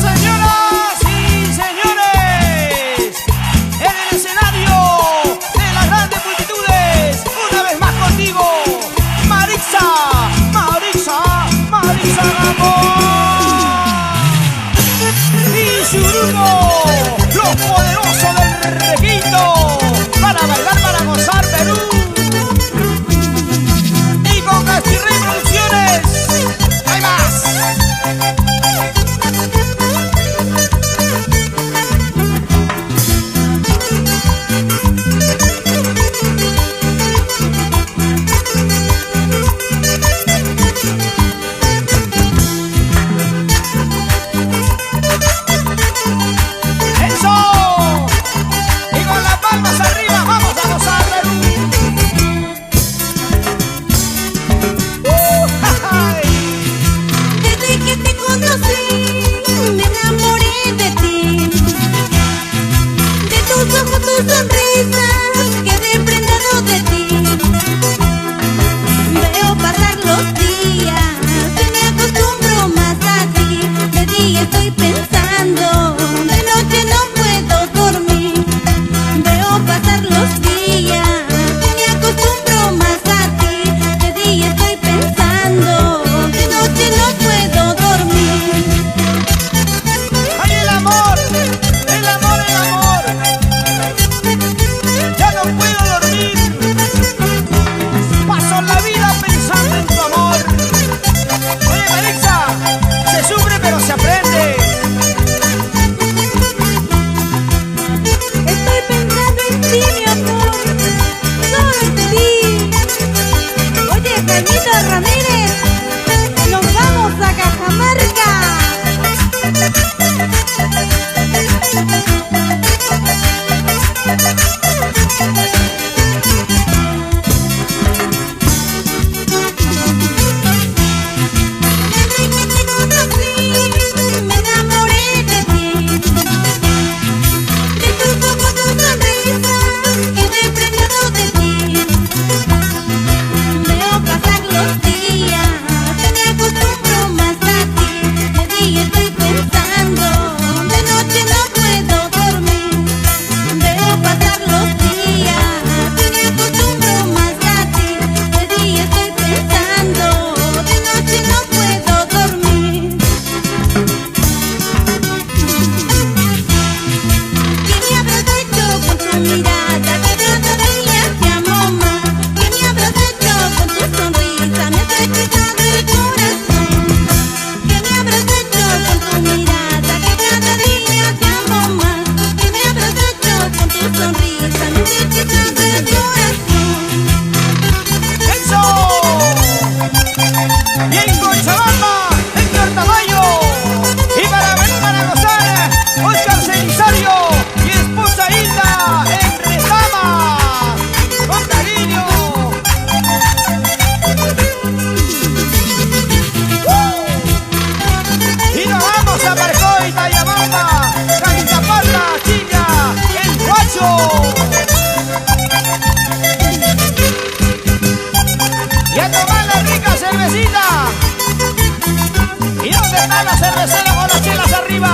Señoras y señores, en el escenario de las grandes multitudes, una vez más contigo, Marixa, Marixa, Marixa Gamboa y su grupo, los poderosos del requinto, para bailar, para gozar Perú. Y con Castirrey Producciones, hay más. Estoy pensando, de noche no puedo dormir. Veo pasar los días, me acostumbro más a ti. De día estoy pensando, de noche no puedo dormir. ¡Ay, el amor! ¡El amor, el amor! ¡Ya no puedo dormir! Paso la vida pensando en tu amor. Oye, Marixa, se sufre pero se aprende. Estoy pensando en ti, mi amor, solo en ti. Oye, Jaimito Ramírez, nos vamos a Cajamarca. Estoy pensando, de noche no puedo dormir. Veo pasar los días, me acostumbro más a ti. De día estoy pensando, de noche no puedo dormir. ¿Qué me habrás hecho con tu mirada? Que cada día te amo más. ¿Qué me habrás hecho con tu sonrisa? Me has hechizado el corazón. ¿Qué me habrás hecho con tu mirada? Que cada día te amo más. ¿Qué me habrás hecho con tu sonrisa? Me has hechizado el corazón. ¡Eso! Y en Cochabamba, Héctor Tamayo. Y para venir para gozar, Oscar Celisario y esposa Hilda en Rezama. Con cariño. Y nos vamos a Parcoy, Tayamamba, Carizapata, Chilla, El Guacho. Y a tomar la rica cervecita. ¿Y dónde está la cervecera con las chelas arriba?